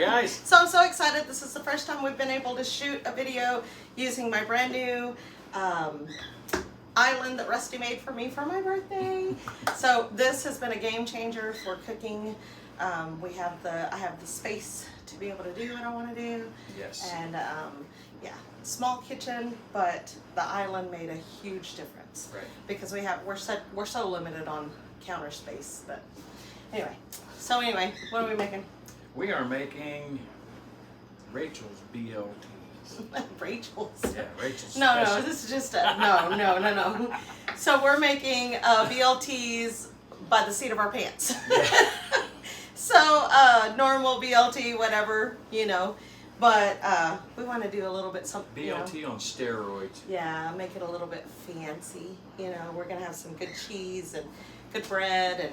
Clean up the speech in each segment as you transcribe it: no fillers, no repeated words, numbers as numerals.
guys. So I'm so excited. This is the first time we've been able to shoot a video using my brand new island that Rusty made for me for my birthday. So this has been a game changer for cooking. I have the space to be able to do what I want to do. Yes. And yeah, small kitchen, but the island made a huge difference. Right. Because we're so limited on counter space. But anyway, what are we making? We are making Rachel's BLTs. Rachel's. Yeah, Rachel's. No, special. this is just no. So we're making BLTs by the seat of our pants. Yeah. So normal BLT, whatever, you know, but we want to do a little bit something. BLT you know, on steroids. Yeah, make it a little bit fancy. You know, we're gonna have some good cheese and good bread, and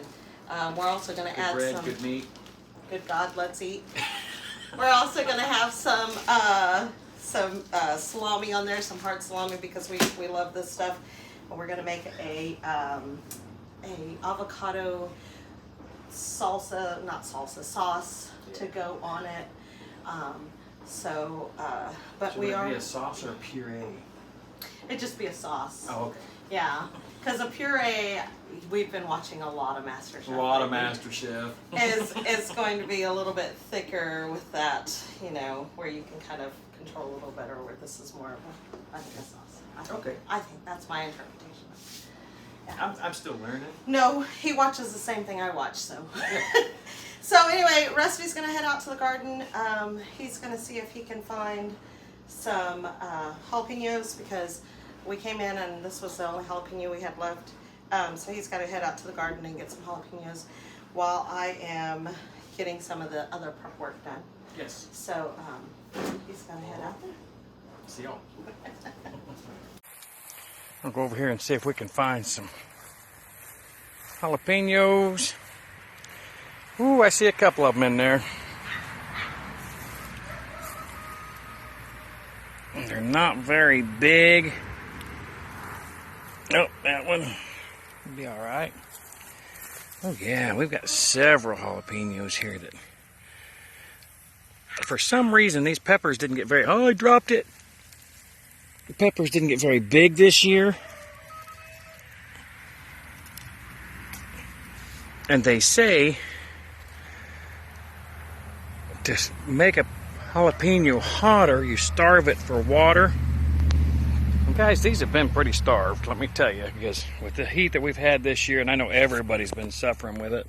we're also gonna add bread, some good meat. Good God, let's eat. We're also gonna have some salami on there, some hard salami, because we love this stuff. And we're gonna make a avocado sauce to go on it. But Should we it are. be a sauce or a puree? It'd just be a sauce. Oh, okay. Yeah, because a puree, we've been watching a lot of MasterChef. A lot of MasterChef. is going to be a little bit thicker with that, you know, where you can kind of control a little better. Where this is more of a sauce. Okay. I think that's my interpretation. Yeah. I'm still learning. No, he watches the same thing I watch, so. So anyway, Rusty's gonna head out to the garden. He's gonna see if he can find some jalapenos, because we came in and this was the only jalapeno we had left. So he's got to head out to the garden and get some jalapenos while I am getting some of the other prep work done. Yes. So he's gonna head out there. See y'all. I'll go over here and see if we can find some jalapenos. Ooh, I see a couple of them in there. They're not very big. Oh, that one will be all right. Oh yeah, we've got several jalapenos here that, for some reason, these peppers didn't get very, oh, I dropped it. The peppers didn't get very big this year. And they say to make a jalapeno hotter, you starve it for water. And guys, these have been pretty starved, let me tell you, because with the heat that we've had this year, and I know everybody's been suffering with it.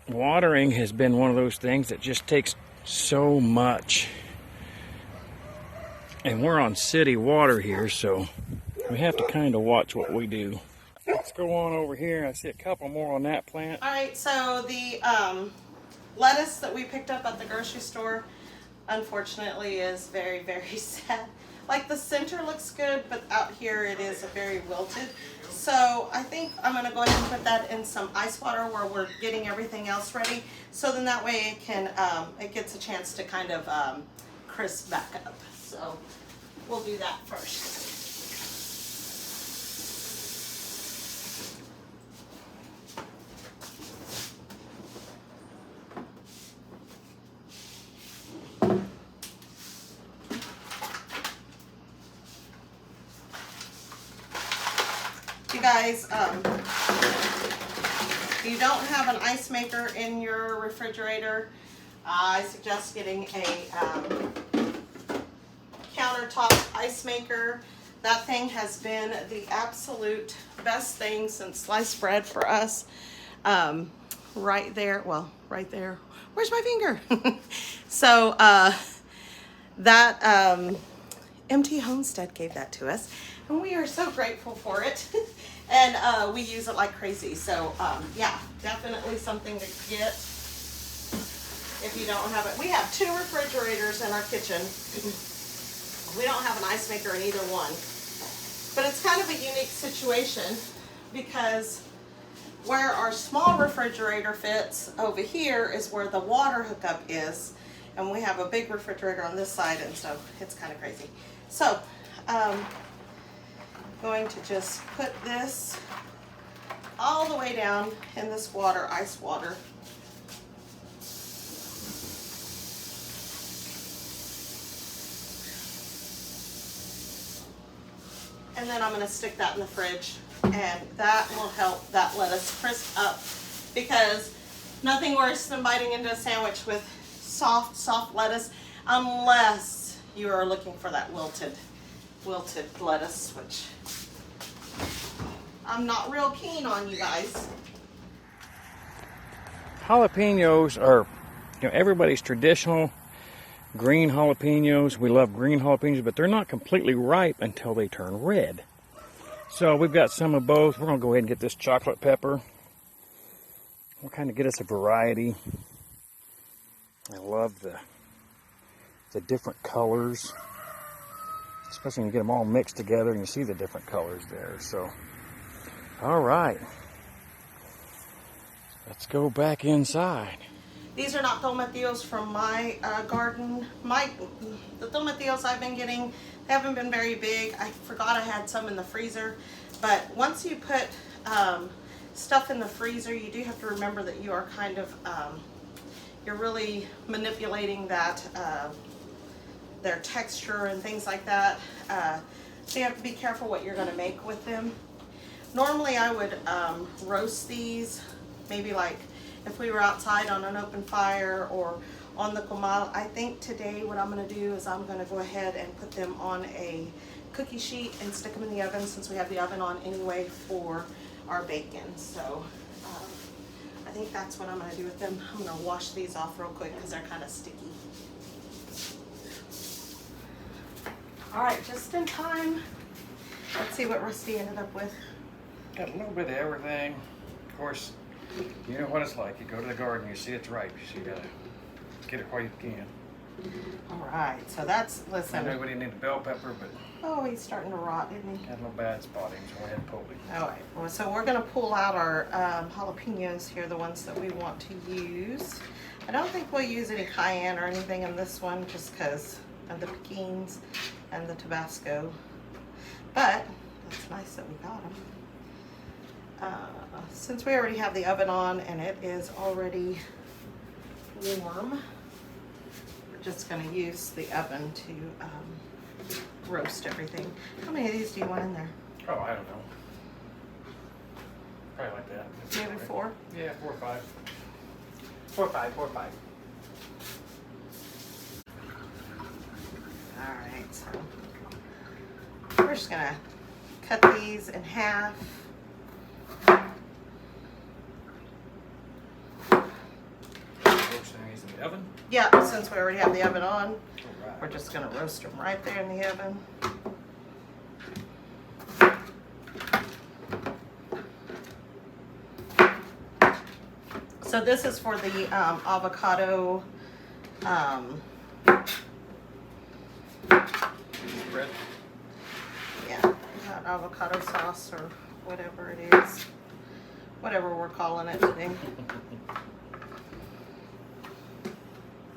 Watering has been one of those things that just takes so much. And we're on city water here, so we have to kind of watch what we do. Let's go on over here. I see a couple more on that plant. All right, so the lettuce that we picked up at the grocery store, unfortunately, is very, very sad. Like, the center looks good, but out here it is very wilted. So I think I'm gonna go ahead and put that in some ice water where we're getting everything else ready. So then that way it can, it gets a chance to kind of crisp back up. So we'll do that first. You guys, if you don't have an ice maker in your refrigerator, I suggest getting a countertop ice maker. That thing has been the absolute best thing since sliced bread for us. Right there, well, right there. Where's my finger? So that MT Homestead gave that to us, and we are so grateful for it. And we use it like crazy. So yeah, definitely something to get if you don't have it. We have 2 refrigerators in our kitchen. We don't have an ice maker in either one. But it's kind of a unique situation because where our small refrigerator fits over here is where the water hookup is. And we have a big refrigerator on this side, and so it's kind of crazy. So going to just put this all the way down in this water, ice water. And then I'm going to stick that in the fridge, and that will help that lettuce crisp up, because nothing worse than biting into a sandwich with soft lettuce, unless you are looking for that wilted lettuce, which I'm not real keen on, you guys. Jalapenos are, everybody's traditional green jalapenos. We love green jalapenos, but they're not completely ripe until they turn red. So we've got some of both. We're going to go ahead and get this chocolate pepper. We'll kind of get us a variety. I love the different colors, especially when you get them all mixed together and you see the different colors there. So, all right, let's go back inside. These are not tomatillos from my garden. The tomatillos I've been getting, they haven't been very big. I forgot I had some in the freezer. But once you put stuff in the freezer, you do have to remember that you are kind of, you're really manipulating that, their texture and things like that. So you have to be careful what you're going to make with them. Normally I would roast these, maybe like if we were outside on an open fire or on the comal. I think today what I'm going to do is I'm going to go ahead and put them on a cookie sheet and stick them in the oven, since we have the oven on anyway for our bacon. So I think that's what I'm going to do with them. I'm going to wash these off real quick because they're kind of sticky. All right, just in time. Let's see what Rusty ended up with. Got a little bit of everything. Of course, you know what it's like. You go to the garden, you see it's ripe, so you gotta get it while you can. All right, so that's, listen. I know we didn't need a bell pepper, but Oh, he's starting to rot, isn't he? had a little bad spotting, so I had to pull it. All right, well, so we're gonna pull out our jalapenos here, the ones that we want to use. I don't think we'll use any cayenne or anything in this one, just because of the pekins and the Tabasco. But that's nice that we got them. Since we already have the oven on and it is already warm, we're just going to use the oven to roast everything. How many of these do you want in there? Oh, I don't know. Probably like that. Maybe 4? Yeah, 4 or 5. 4 or 5, 4 or 5. All right, so we're just gonna cut these in half. Roast these in the oven. Yeah, since we already have the oven on, All right. we're just gonna roast them right there in the oven. So this is for the avocado Bread. yeah, avocado sauce or whatever it is, whatever we're calling it today.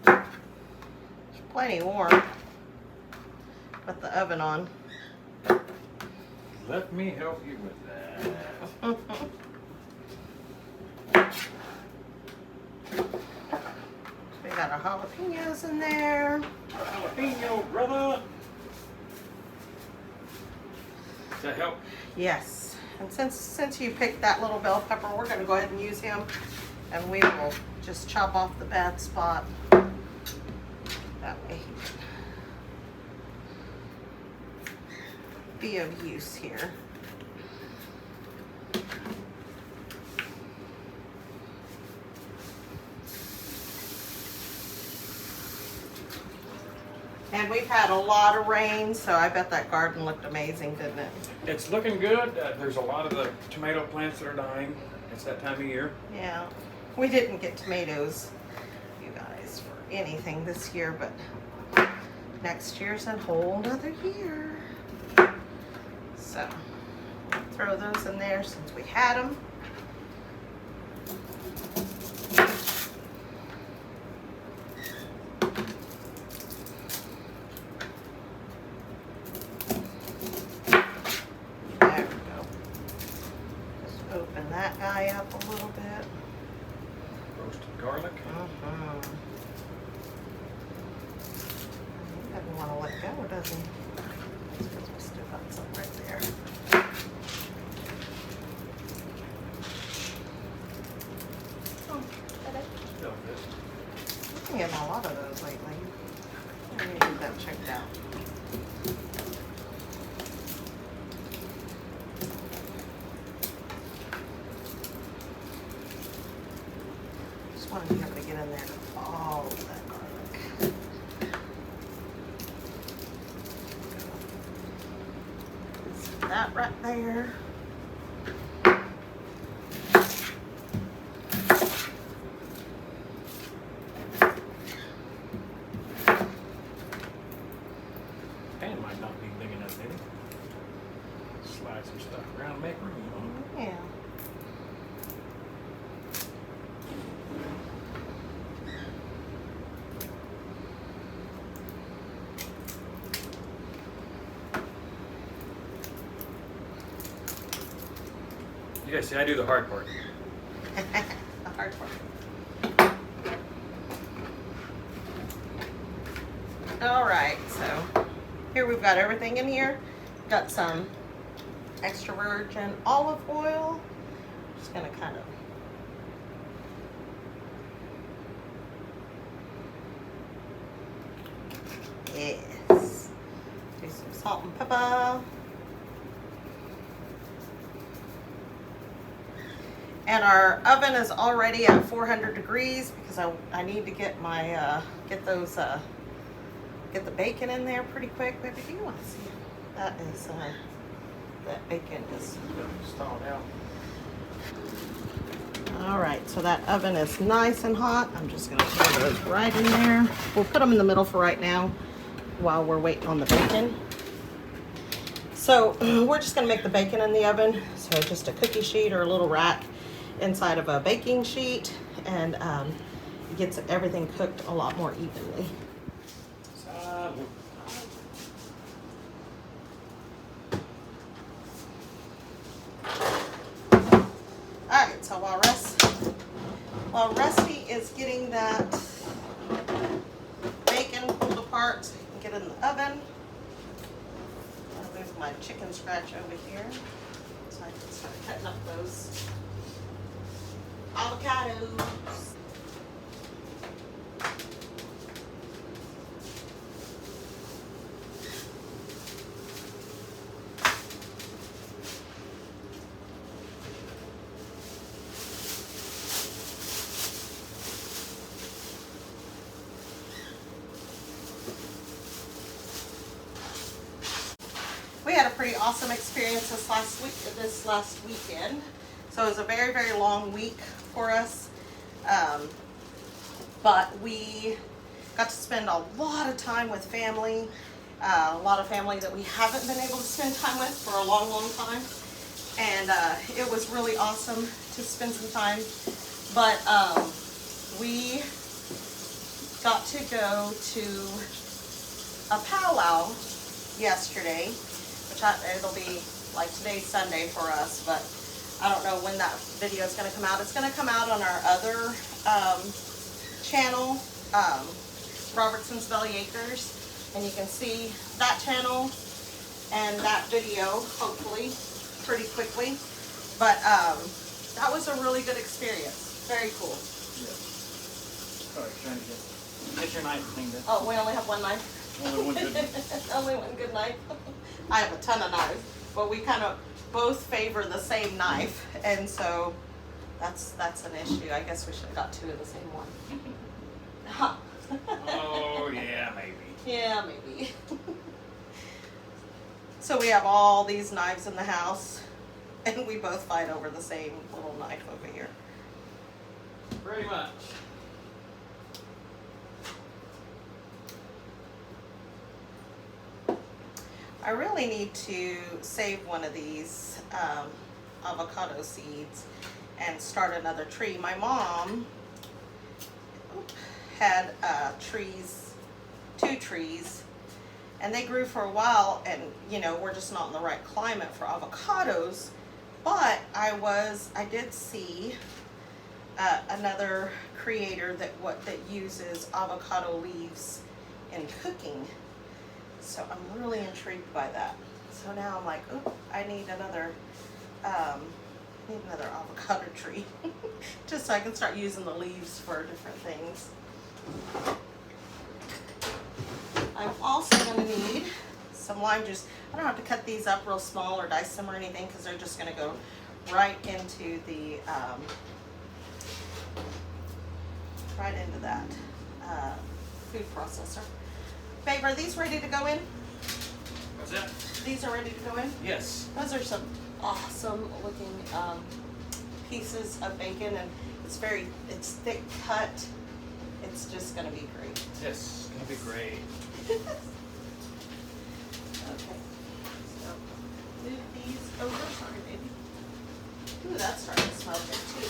It's plenty warm with the oven on. Let me help you with that. We got our jalapenos in there. Jalapeno, brother. Does that help? Yes, and since you picked that little bell pepper, we're going to go ahead and use him, and we will just chop off the bad spot. That way he can be of use here. And we've had a lot of rain, so I bet that garden looked amazing, didn't it? It's looking good. There's a lot of the tomato plants that are dying. It's that time of year. Yeah, we didn't get tomatoes, you guys, for anything this year, but next year's a whole nother year. So, throw those in there since we had them. There we go. Just open that guy up a little bit. Roasted garlic. He doesn't want to let go, does he? That's because we still got some right there. Oh, Still good. I've been getting a lot of those lately. I need to get that checked out. Just want to be able to get in there to all of that garlic. Set that right there. Pan might not be big enough, maybe. Slide some stuff around, make room. Yeah. You guys see, I do the hard part. The hard part. All right, so here we've got everything in here. Got some extra virgin olive oil. Just gonna kind of yes. Do some salt and pepper. And our oven is already at 400 degrees because I need to get my get the bacon in there pretty quick. Baby, do you want to see it? That is that bacon is Stalled out. all right. So that oven is nice and hot. I'm just gonna throw those right in there. We'll put them in the middle for right now while we're waiting on the bacon. So we're just gonna make the bacon in the oven. So just a cookie sheet or a little rack inside of a baking sheet, and it gets everything cooked a lot more evenly. Alright, so while Rusty is getting that bacon pulled apart so he can get in the oven, I'll move my chicken scratch over here so I can start cutting up those avocados. We had a pretty awesome experience this last weekend. So it was a very, very long week for us. But we got to spend a lot of time with family. A lot of family that we haven't been able to spend time with for a long, long time. And it was really awesome to spend some time. But we got to go to a powwow yesterday, which it'll be like today's Sunday for us, but I don't know when that video is going to come out. It's going to come out on our other channel, Robertson's Belly Acres, and you can see that channel and that video hopefully pretty quickly. But that was a really good experience. Very cool. Yeah. Sorry, trying to get your knife cleaned up. Oh, we only have one knife? Only one good one. Only one good knife. I have a ton of knives, but we kind of both favor the same knife, and so that's an issue. I guess we should have got two of the same one. Oh, yeah, maybe. Yeah, maybe. So we have all these knives in the house, and we both fight over the same little knife over here. Pretty much. I really need to save one of these avocado seeds and start another tree. My mom had two trees, and they grew for a while, and you know, we're just not in the right climate for avocados, But I did see another creator that uses avocado leaves in cooking. So I'm really intrigued by that. So now I'm like, oh, I need another avocado tree, just so I can start using the leaves for different things. I'm also going to need some lime juice. I don't have to cut these up real small or dice them or anything because they're just going to go right into the that food processor. Babe, are these ready to go in? What's that? These are ready to go in? Yes. Those are some awesome looking pieces of bacon, and it's thick cut. It's just gonna be great. Yes, it's gonna be great. Okay, so move these over. Sorry, baby. Ooh, that's starting to smell good too.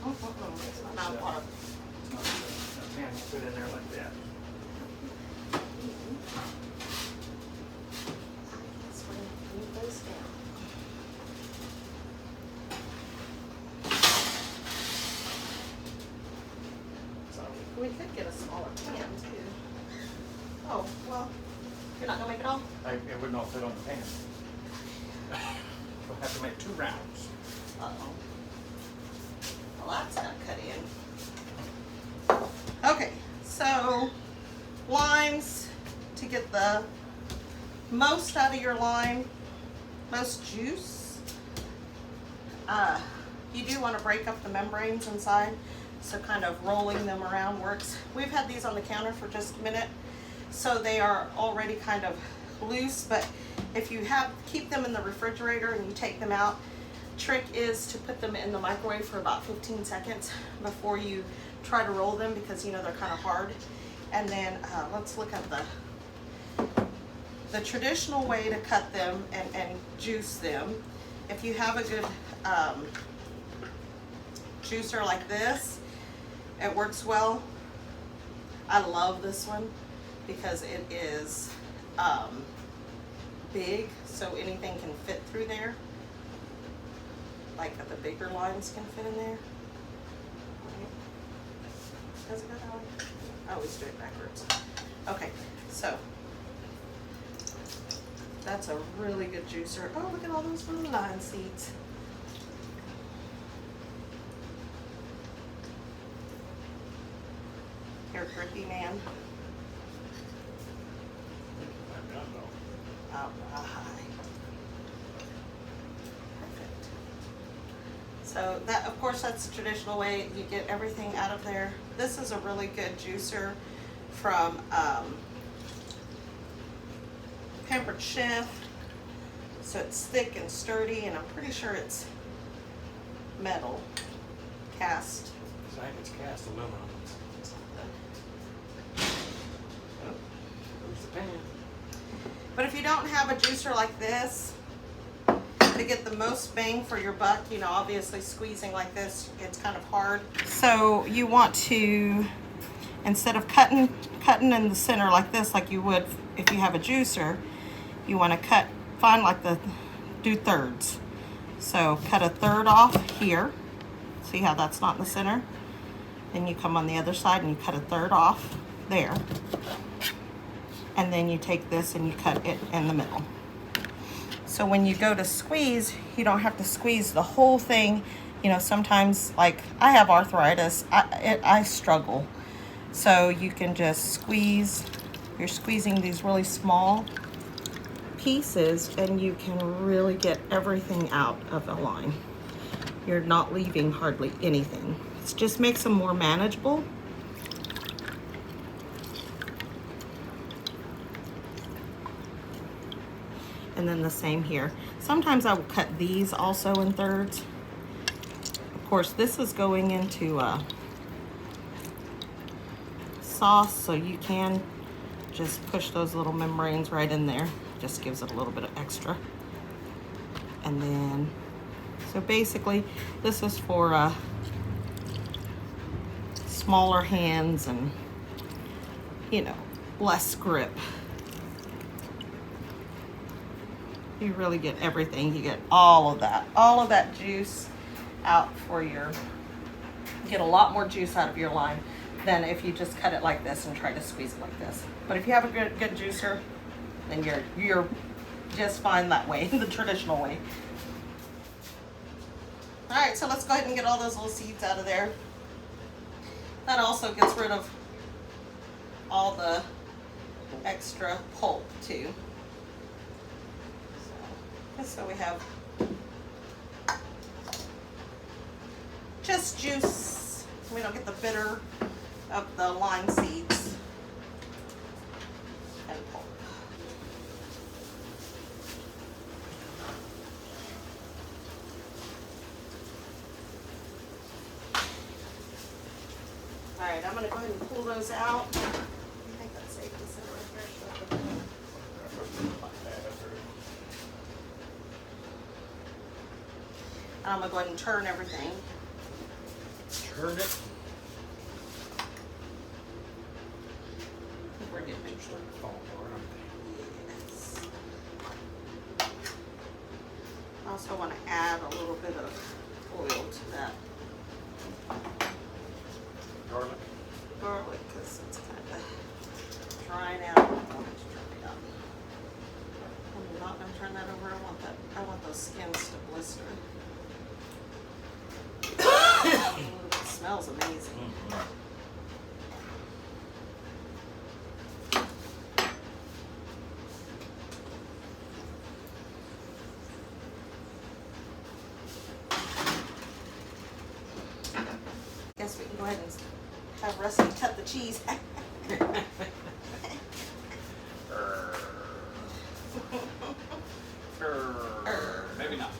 It's not a lot of. I can't put it in there like that. So we're gonna move those down. So we could get a smaller pan too. Oh, well, you're not gonna make it all? It would not fit on the pan. We'll have to make 2 rounds. Uh-oh. Well, that's gonna cut in. Okay, so limes, to get the most out of your lime, most juice, you do want to break up the membranes inside, so kind of rolling them around works. We've had these on the counter for just a minute, so they are already kind of loose, but if you keep them in the refrigerator and you take them out, trick is to put them in the microwave for about 15 seconds before you try to roll them, because you know they're kind of hard. And then let's look at the traditional way to cut them and juice them. If you have a good juicer like this, it works well. I love this one because it is big, so anything can fit through there. Like the bigger limes can fit in there. Does it go that way? I always do it backwards. Okay, so that's a really good juicer. Oh, look at all those little lime seeds. Here, grippy man. All right. Perfect. So that, of course, that's the traditional way you get everything out of there. This is a really good juicer from Pampered Chef. So it's thick and sturdy, and I'm pretty sure it's metal, cast. I think it's cast aluminum. There's the pan. But if you don't have a juicer like this, to get the most bang for your buck, you know, obviously squeezing like this, it's kind of hard. So you want to, instead of cutting in the center like this, like you would if you have a juicer, you want to do thirds. So cut a third off here. See how that's not in the center? Then you come on the other side and you cut a third off there. And then you take this and you cut it in the middle. So when you go to squeeze, you don't have to squeeze the whole thing. You know, sometimes, like, I have arthritis, I struggle. So you can just squeeze. You're squeezing these really small pieces, and you can really get everything out of the lime. You're not leaving hardly anything. It just makes them more manageable. And then the same here. Sometimes I will cut these also in thirds. Of course, this is going into sauce, so you can just push those little membranes right in there. Just gives it a little bit of extra. And then, so basically, this is for smaller hands and, you know, less grip. You really get everything. You get all of that juice out for your, you get a lot more juice out of your lime than if you just cut it like this and try to squeeze it like this. But if you have a good juicer, then you're just fine that way, the traditional way. All right, so let's go ahead and get all those little seeds out of there. That also gets rid of all the extra pulp too. So we have just juice. We don't get the bitter of the lime seeds and pulp. All right, I'm gonna go ahead and pull those out. I think that's safe to sit right there. I'm gonna go ahead and turn everything. Turn it. We're getting it. Yes. I also want to add a little bit of oil to that garlic because it's kind of drying out. I want it to dry out. I'm not going to turn that over. I want those skins to blister. It smells amazing. Guess we can go ahead and have Rusty cut the cheese. Maybe not.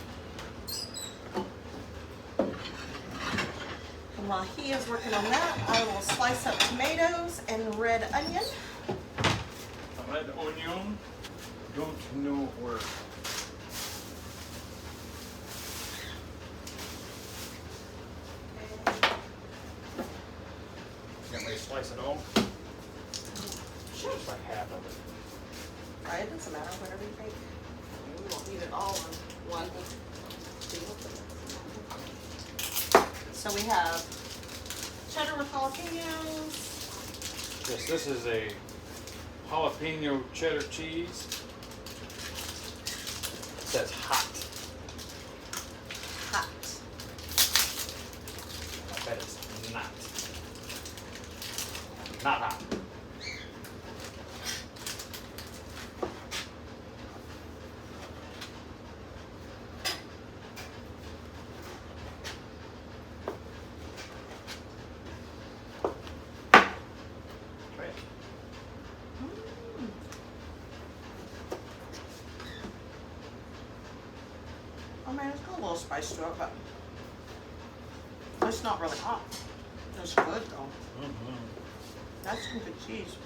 And while he is working on that, I will slice up tomatoes and red onion. A red onion. Don't know where. Can we slice it all? Just like half of it. Right, it doesn't matter, whatever you think. We won't need it all in one. So we have cheddar with jalapenos. Yes, this is a jalapeno cheddar cheese. It says hot. Hot. I bet it's not. Not hot. Oh man, it's got a little spice to it, but it's not really hot. It's good though. That's some good cheese.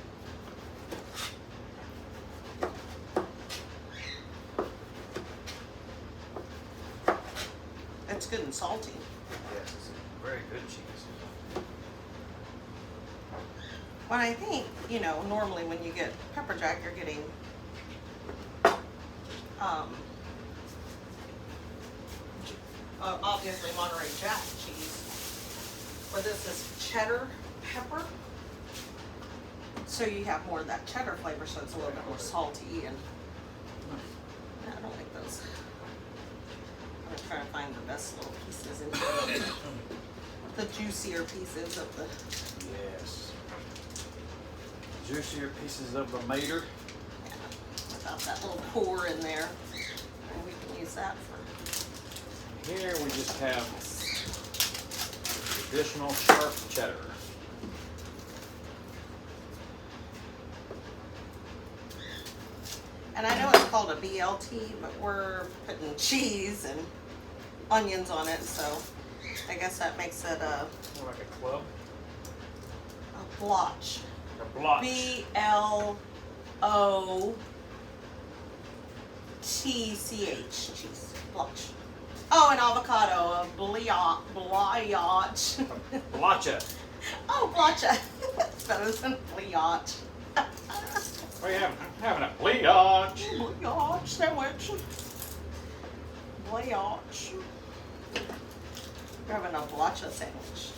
It's good and salty. Yes, it's a very good cheese. When I think, you know, normally when you get pepper jack, you're getting obviously Monterey Jack cheese, but this is cheddar pepper, so you have more of that cheddar flavor, so it's a little bit more salty. And yeah, I don't like those. I'm gonna try to find the best little pieces in here, the juicier pieces of the. Yes. Juicier pieces of the mater. Yeah, without that little core in there, and we can use that for. Here we just have traditional sharp cheddar. And I know it's called a BLT, but we're putting cheese and onions on it, so I guess that makes it a More like a club. blotch. A blotch. BLOTCH. Cheese. Blotch. Oh, and avocado. A BLOTCH. BLOTCHA. Oh, blotcha. That's better than BLOTCH. We're having a blotch. Blotch sandwich. Blotch. We're having a BLOTCHA sandwich.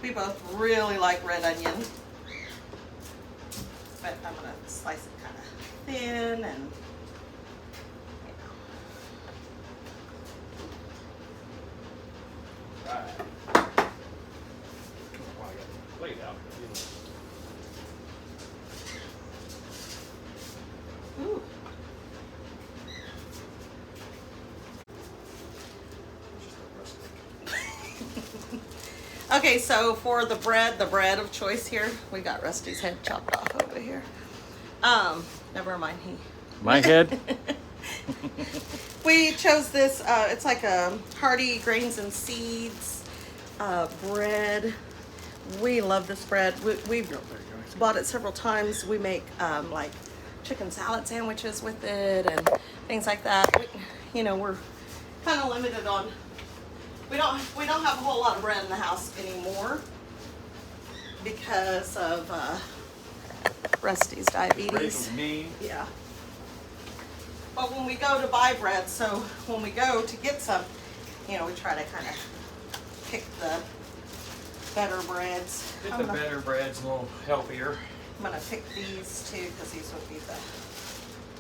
We both really like red onion. But I'm going to slice it kind of thin and ooh. Okay, so for the bread of choice here, we got Rusty's head chopped off over here. Never mind, My head? we chose this, it's like a hearty grains and seeds bread. We love this bread. We've bought it several times. We make like chicken salad sandwiches with it and things like that. We're kind of limited on, we don't have a whole lot of bread in the house anymore because of Rusty's diabetes. Me. Yeah. But when we go to buy bread, so when we go to get some, we try to kind of pick the better breads. Get the better breads, a little healthier. I'm gonna pick these two because these would be the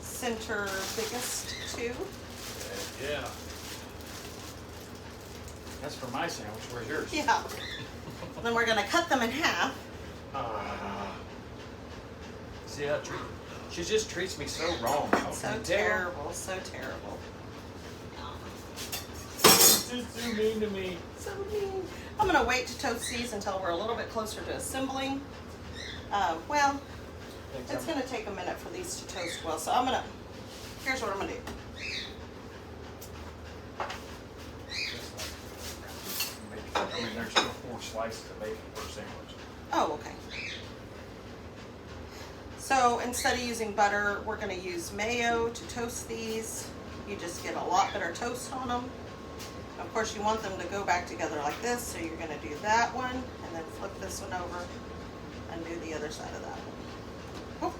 center biggest two. Yeah. That's for my sandwich. Where's yours? Yeah. Then we're gonna cut them in half. See how she just treats me so wrong. So terrible, so terrible. She's too mean to me. So mean. I'm gonna wait to toast these until we're a little bit closer to assembling. Well, it's gonna take a minute for these to toast well. So here's what I'm gonna do. There's still 4 slices of bacon per sandwich. Oh, okay. So instead of using butter, we're gonna use mayo to toast these. You just get a lot better toast on them. Of course, you want them to go back together like this, so you're gonna do that one, and then flip this one over, and do the other side of that one. Oh.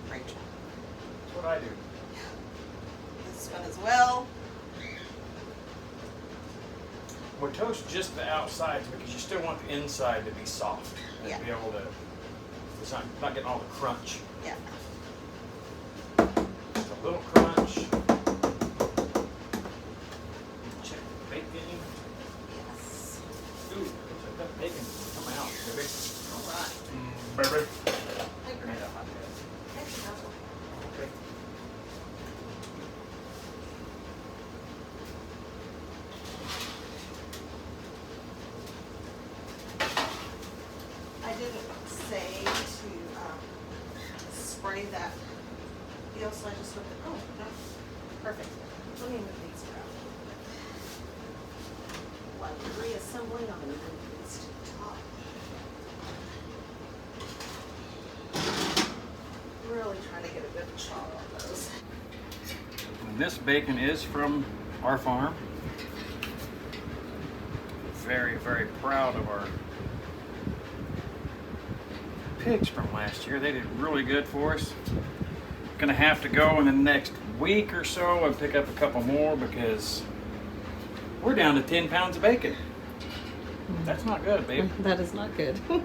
Great job. That's what I do. This one as well. We toast just the outsides because you still want the inside to be soft. And Yeah. be able to, it's not getting all the crunch. Yeah. Just a little crunch. Check the bacon. Yes. Ooh, looks like that bacon come out, baby. All right. Baby. Thank you. Okay. I didn't say to spray that deal, so I just looked at, oh, no, perfect. Let me move these around. While we're reassembling, I'm gonna move these to the top. Really trying to get a good shot on those. And this bacon is from our farm. Very, very proud of our pigs from last year. They did really good for us. Gonna have to go in the next week or so and pick up a couple more because we're down to 10 pounds of bacon. That's not good, babe. That is not good. All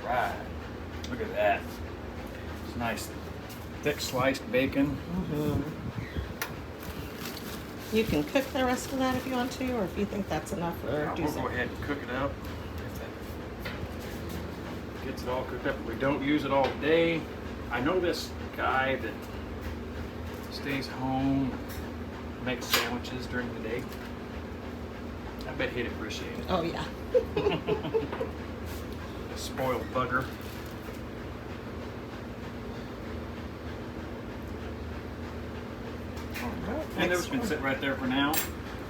right. Look at that. It's nice, thick sliced bacon. You can cook the rest of that if you want to, or if you think that's enough, or do We'll some. go ahead and cook it up. If that gets it all cooked up. We don't use it all day. I know this guy that stays home and makes sandwiches during the day. I bet he'd appreciate it. Oh yeah. A spoiled bugger. And those can sit right there for now.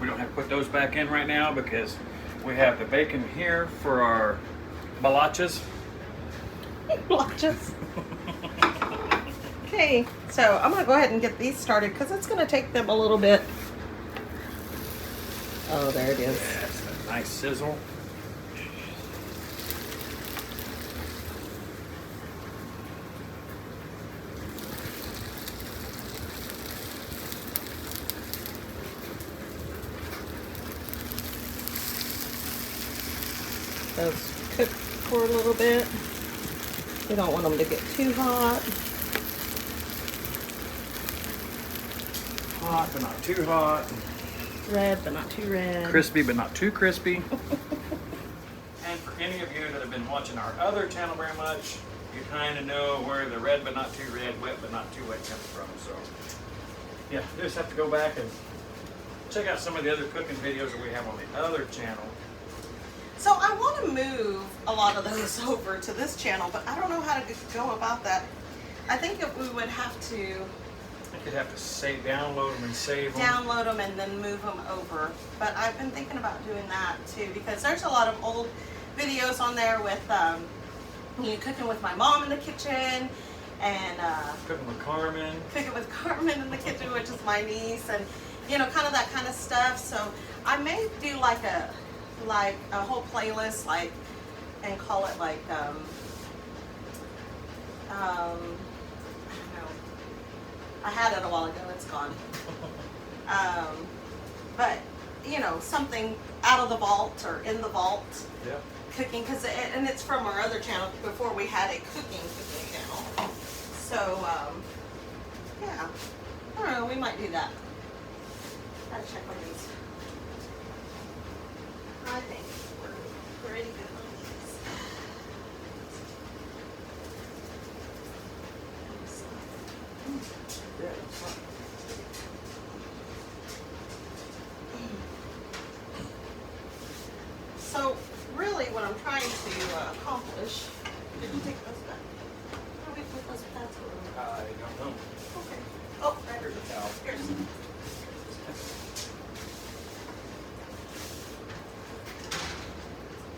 We don't have to put those back in right now because we have the bacon here for our BLOTCHAs. BLOTCHAs. Okay, so I'm gonna go ahead and get these started because it's gonna take them a little bit. Oh, there it is. Yes, that's Nice sizzle. Those cook for a little bit. We don't want them to get too hot. Hot, but not too hot. Red, but not too red. Crispy, but not too crispy. And for any of you that have been watching our other channel very much, you kind of know where the red but not too red, wet but not too wet comes from. So, yeah, you just have to go back and check out some of the other cooking videos that we have on the other channel. So I want to move a lot of those over to this channel, but I don't know how to go about that. I think if we would have to I think you'd have to download them and save them. download them and then move them over. But I've been thinking about doing that too, because there's a lot of old videos on there with cooking with my mom in the kitchen, and Cooking with Carmen. cooking with Carmen in the kitchen, which is my niece, and kind of that kind of stuff. So I may do like a whole playlist, and call it like I don't know. I had it a while ago, it's gone. But something out of the vault or in the vault. Yeah. Cooking, and it's from our other channel before we had a cooking channel. So yeah, I don't know, we might do that. Gotta check my these. I think we're pretty good on these. Yeah, that's fine. So really what I'm trying to accomplish, did you take those back? How do we put those back? I don't know. Okay. Oh, right. Here's a towel. Here's.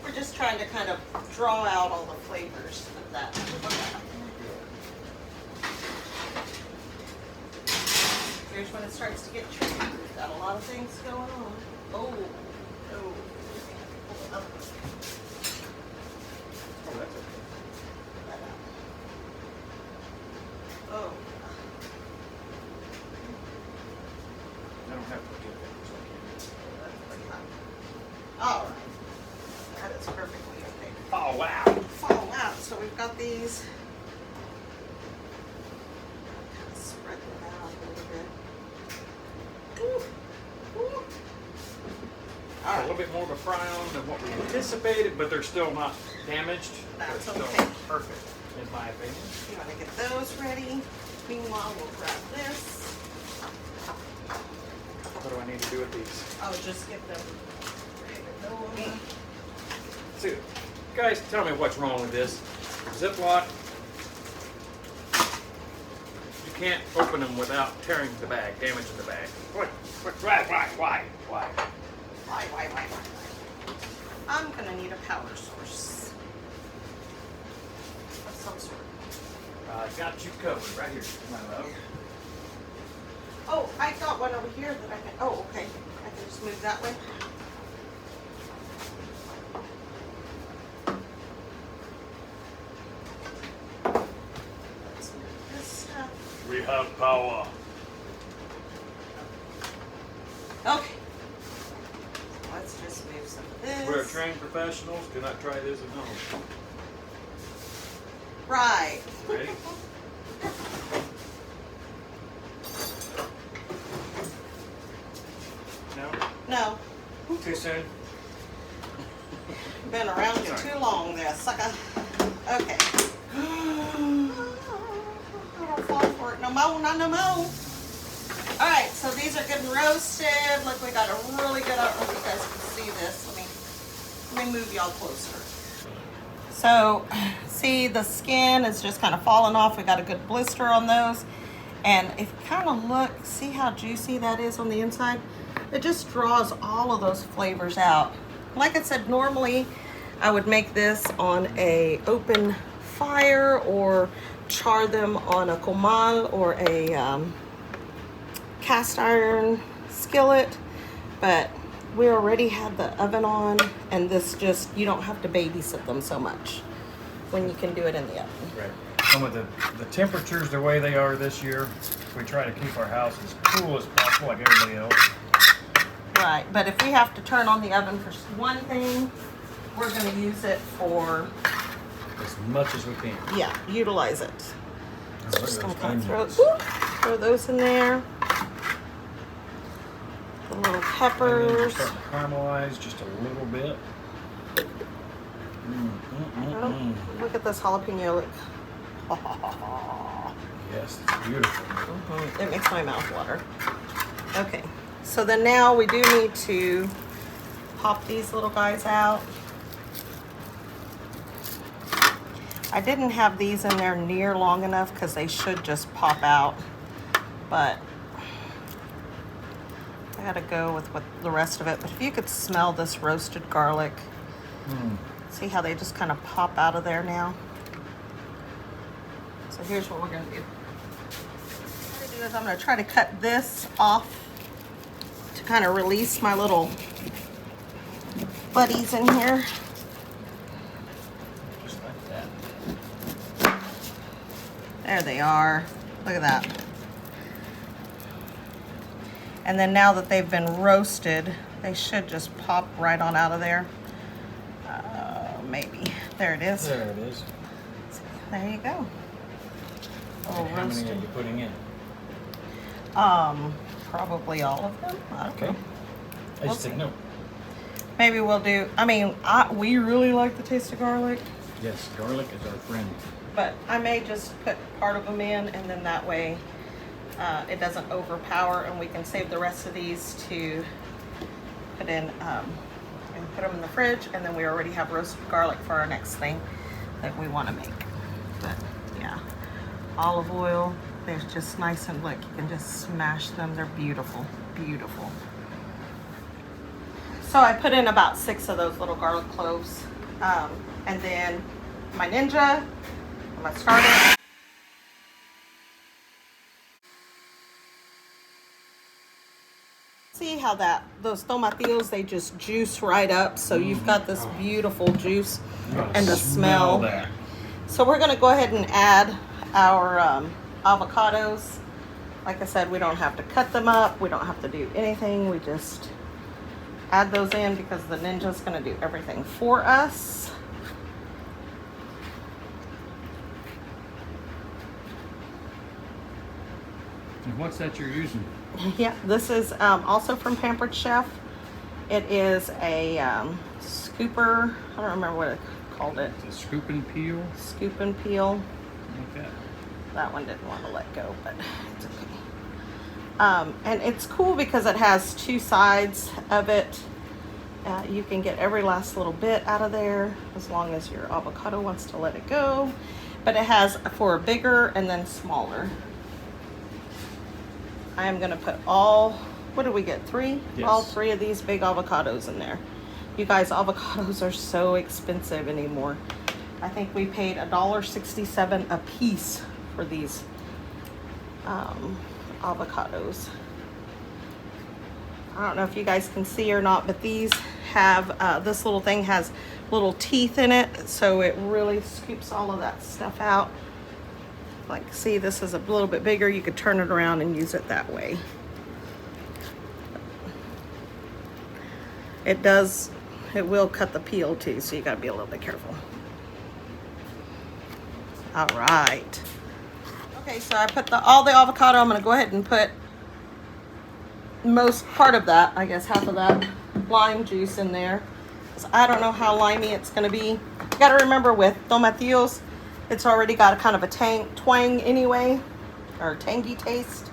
We're just trying to kind of draw out all the flavors of that. Here's when it starts to get tricky. We've got a lot of things going on. Oh. Oh, that's okay. Oh. I don't have to do that. That's pretty hot. All right. That is perfectly okay. Oh, wow. Fall out. So we've got these. Kind of spread them out a little bit. Ooh. Ooh. All A right. little bit more of a fry on than what we anticipated, but they're still not damaged. That's they're still okay. perfect, in my opinion. You want to get those ready. Meanwhile, we'll grab this. What do I need to do with these? I'll just get them ready to go. So, guys, tell me what's wrong with this. Ziploc, you can't open them without tearing the bag, damaging the bag. Why? Why? I'm gonna need a power source of some sort. I got you covered right here, my love. Oh, I got one over here that I can. Oh, okay. I can just move that way. Let's move this stuff. We have power. Okay. Let's just move some of this. We're trained professionals. Do not try this at home. Right. Ready? No? No. Too soon? Been around you too long there, sucker. Okay. I don't fall for it no more, not no more. Alright, so these are good and roasted. Look, we got a really good, I don't know if you guys can see this. Let me move y'all closer. So, see the skin is just kind of falling off. We got a good blister on those. And if you kind of look, see how juicy that is on the inside? It just draws all of those flavors out. Like I said, normally I would make this on a open fire or char them on a comal or a cast iron skillet, but we already had the oven on, and this just, you don't have to babysit them so much when you can do it in the oven. Right. And with the temperatures the way they are this year, we try to keep our house as cool as possible, like everybody else. Right, but if we have to turn on the oven for one thing, we're going to use it for, As much as we can. yeah, utilize it. Oh, So just going to kind of onions. throw those in there. The little Onions are peppers. starting to caramelize just a little bit. Oh, look at this jalapeno. Yes, it's beautiful. It makes my mouth water. Okay, so then now we do need to pop these little guys out. I didn't have these in there near long enough because they should just pop out, but I gotta go with what the rest of it. But if you could smell this roasted garlic, see how they just kind of pop out of there now? So here's what we're gonna do. What I'm gonna do is I'm gonna try to cut this off to kind of release my little buddies in here. Just like that. There they are. Look at that. And then now that they've been roasted, they should just pop right on out of there. Maybe. There it is. There it is. There you go. Oh, And how many are roasted. you putting in? Probably all of them. I don't Okay. know. I just didn't know. Maybe we'll do, we really like the taste of garlic, Yes, garlic is our friend. but I may just put part of them in, and then that way it doesn't overpower, and we can save the rest of these to put in, and put them in the fridge, and then we already have roasted garlic for our next thing that we want to make. But yeah, olive oil, they're just nice and lick. You can just smash them. They're beautiful, beautiful. So I put in about 6 of those little garlic cloves. And then my Ninja, I'm gonna start it. See how those tomatillos, they just juice right up. So you've got this beautiful juice and the smell. That. So we're gonna go ahead and add our avocados. Like I said, we don't have to cut them up. We don't have to do anything. We just add those in because the Ninja's gonna do everything for us. And what's that you're using? Yeah, this is also from Pampered Chef. It is a scooper. I don't remember what it called it. The scoop and peel. Scoop and peel. Like that. That one didn't want to let go, but it's okay. And it's cool because it has 2 sides of it. You can get every last little bit out of there as long as your avocado wants to let it go. But it has for bigger and then smaller. I am going to put what did we get? 3? Yes. All 3 of these big avocados in there. You guys, avocados are so expensive anymore. I think we paid $1.67 a piece for these avocados. I don't know if you guys can see or not, but these have, this little thing has little teeth in it, so it really scoops all of that stuff out. Like, see, this is a little bit bigger. You could turn it around and use it that way. It will cut the peel too, so you gotta be a little bit careful. All right. Okay, so I put all the avocado. I'm gonna go ahead and put most part of that, I guess half of that lime juice in there. 'Cause I don't know how limey it's gonna be. You gotta remember with tomatillos, it's already got a kind of a twang anyway, or tangy taste.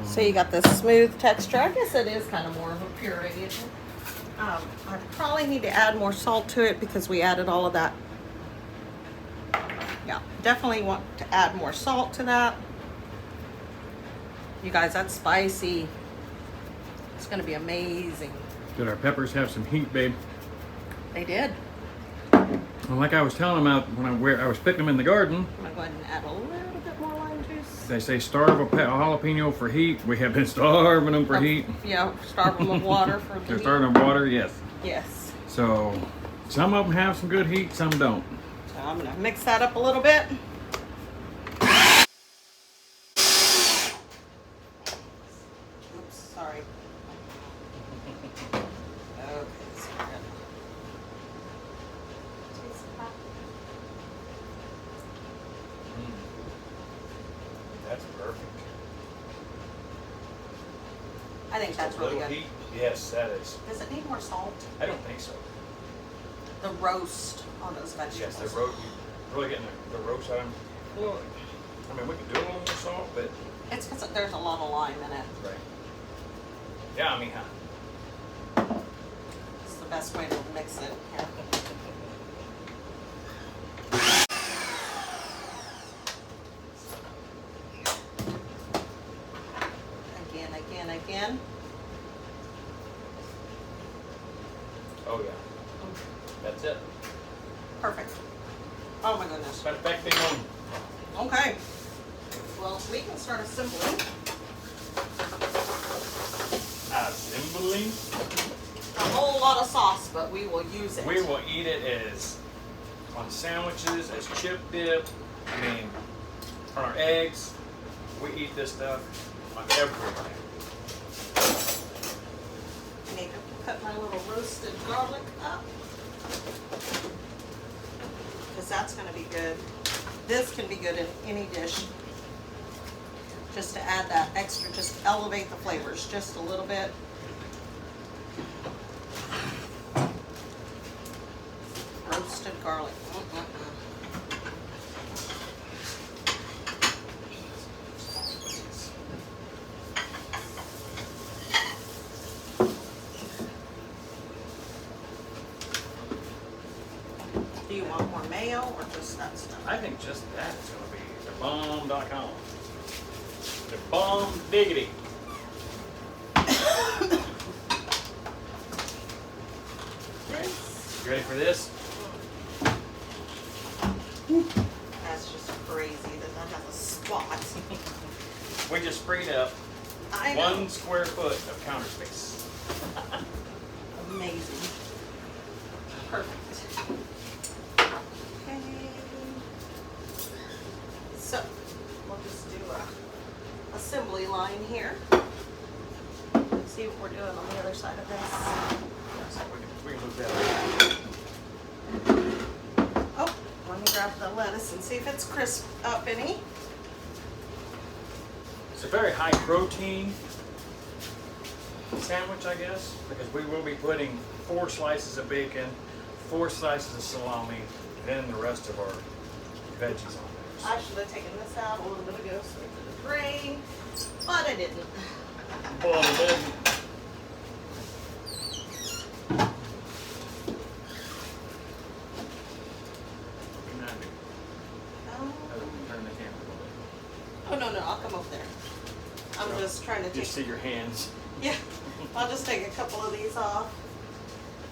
So you got this smooth texture. I guess it is kind of more of a puree. I probably need to add more salt to it because we added all of that. Yeah, definitely want to add more salt to that. You guys, that's spicy. It's gonna be amazing. Did our peppers have some heat, babe? They did. Well, like I was telling them out when I was picking them in the garden, I'm gonna go ahead and add a little bit more lime juice. they say starve a jalapeno for heat. We have been starving them for heat. Yeah, starve them of water for the They're heat. starving of water, yes. Yes. So some of them have some good heat, some don't. So I'm gonna mix that up a little bit. Oops, sorry. Okay, so we're gonna taste that. That's perfect. I think that's really good. Heat? Yes, that is. Does it need more salt? I don't think so. The roast on those vegetables. Yes, the roast. You're really getting the roast out of them. Well, I mean, we could do a little more salt, but It's because there's a lot of lime in it. right. Yeah, I mean, It's the best way to mix it here. Again. oh yeah, that's it. Perfect. Oh my goodness. Perfecting one. Okay. Well, we can start assembling. Assembling. A whole lot of sauce, but we will use it. We will eat it as on sandwiches, as chip dip. I mean, on our eggs. We eat this stuff on everything. I need to cut my little roasted garlic up, because that's going to be good. This can be good in any dish. Just to add that extra, just elevate the flavors just a little bit. Roasted garlic. Do you want more mayo or just that stuff? I think just that is going to be thebomb.com. The bomb diggity. You ready for this? That's just crazy that has a spot. We just freed up I know. 1 square foot of counter space. Amazing. Perfect. Okay. So, we'll just do a assembly line here. See what we're doing on the other side of this. So we can look that up. Oh, let me grab the lettuce and see if it's crisp up any. It's a very high protein sandwich, I guess, because we will be putting 4 slices of bacon, 4 slices of salami, then the rest of our veggies on there. I should have taken this out a little bit ago so it didn't drain, but I didn't. Well, it doesn't. Turn the camera a little bit. Oh, no, I'll come over there. I'm No, just trying to take, Just see your hands. yeah, I'll just take a couple of these off,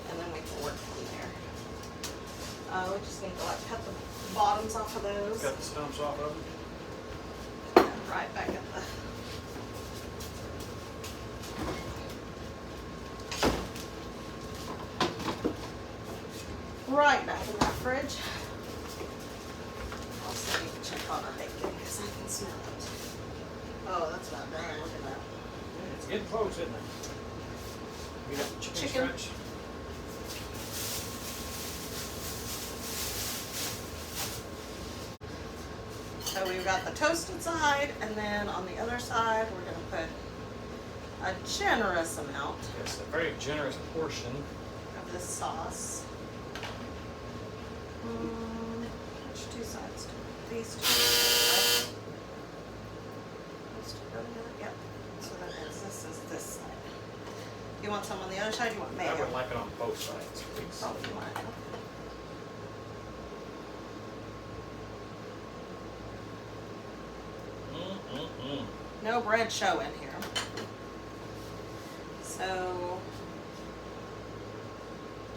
and then we can work from there. We just need to like cut the bottoms off of those. Cut the stumps off of them. And right back at the, right back in that fridge. Also need to check on our bacon because I can smell it. Oh, that's about done. Look at that. Yeah, it's getting close, isn't it? We got the chicken stretch. So we've got the toasted side, and then on the other side, we're going to put a generous amount Yes, a very generous portion. of this sauce. Which 2 sides? These 2, right? Those 2 go together? Yep. So that means this is this side. You want some on the other side? You want mayo? I would like it on both sides, please. Oh, you want it. No bread showing here. So,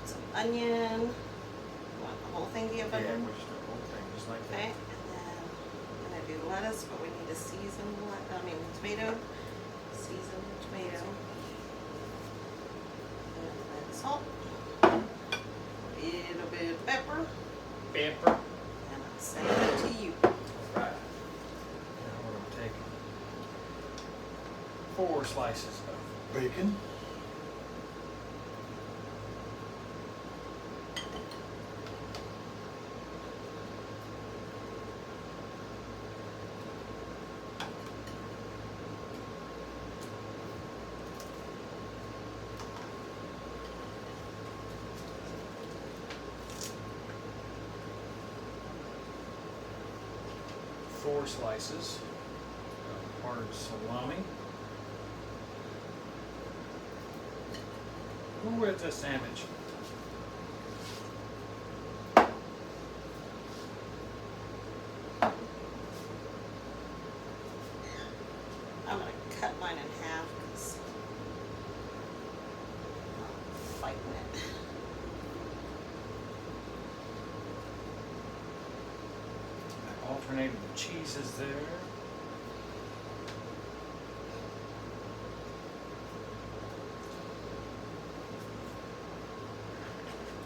some onion. You want a whole thingy of Yeah, onion? we'll just do the whole thing, just like Okay, that. and then I'm gonna do lettuce, but we need to season, tomato. Season tomato. And then salt. A little bit of pepper. Pepper. And I'll send it to you. Right. Now we're going to take 4 slices of bacon. Four slices of hard salami. Ooh, it's a sandwich. I'm gonna cut mine in half because I'm fighting it. Alternating the cheeses there.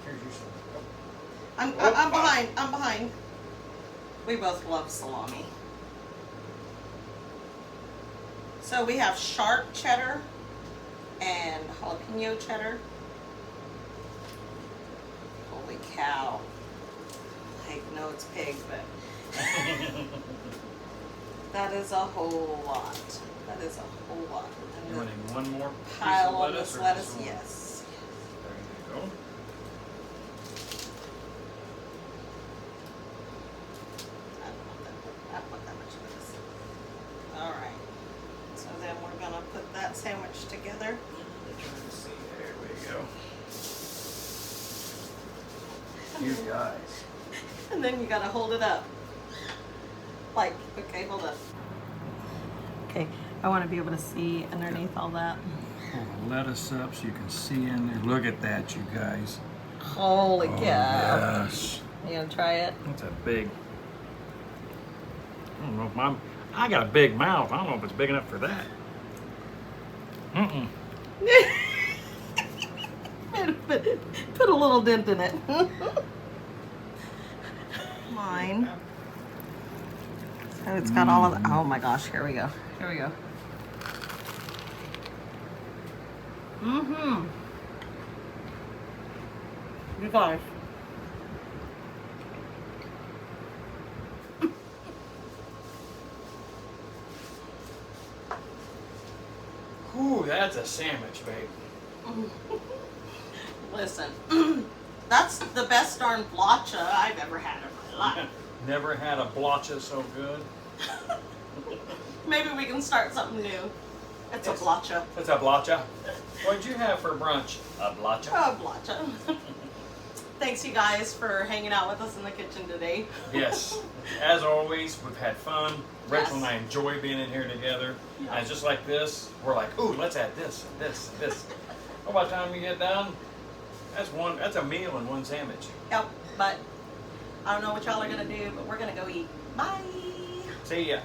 Here's your salami. I'm behind. I'm behind. We both love salami. So we have sharp cheddar and jalapeno cheddar. Holy cow. I know it's pig, but that is a whole lot. That is a whole lot. And You the wanting one more piece pile of on lettuce this or lettuce, just one? yes. There you go. I don't want that much lettuce. All right. So then we're gonna put that sandwich together. Trying to see. There we go. You guys. And then you gotta hold it up. Like, okay, hold up. Okay, I wanna be able to see underneath all that. Pull the lettuce up so you can see in there. Look at that, you guys. Holy cow. Yes. You gonna try it? That's a big. I don't know if I got a big mouth. I don't know if it's big enough for that. Mm-mm. Put a little dent in it. Mine. So it's got all of the, oh my gosh, here we go. Here we go. Mm-hmm. You guys. Ooh, that's a sandwich, babe. Listen, that's the best darn BLOTCHA I've ever had in my life. Never had a BLOTCHA so good. Maybe we can start something new. It's a BLOTCHA. It's a BLOTCHA. What'd you have for brunch? A BLOTCHA. A BLOTCHA. Thanks, you guys, for hanging out with us in the kitchen today. Yes. As always, we've had fun. Rachel and Yes. I enjoy being in here together. Yeah. And just like this, we're like, ooh, let's add this and this and this. Well, by the time you get done, that's a meal in one sandwich. Yep, but I don't know what y'all are going to do, but we're going to go eat. Bye. See ya.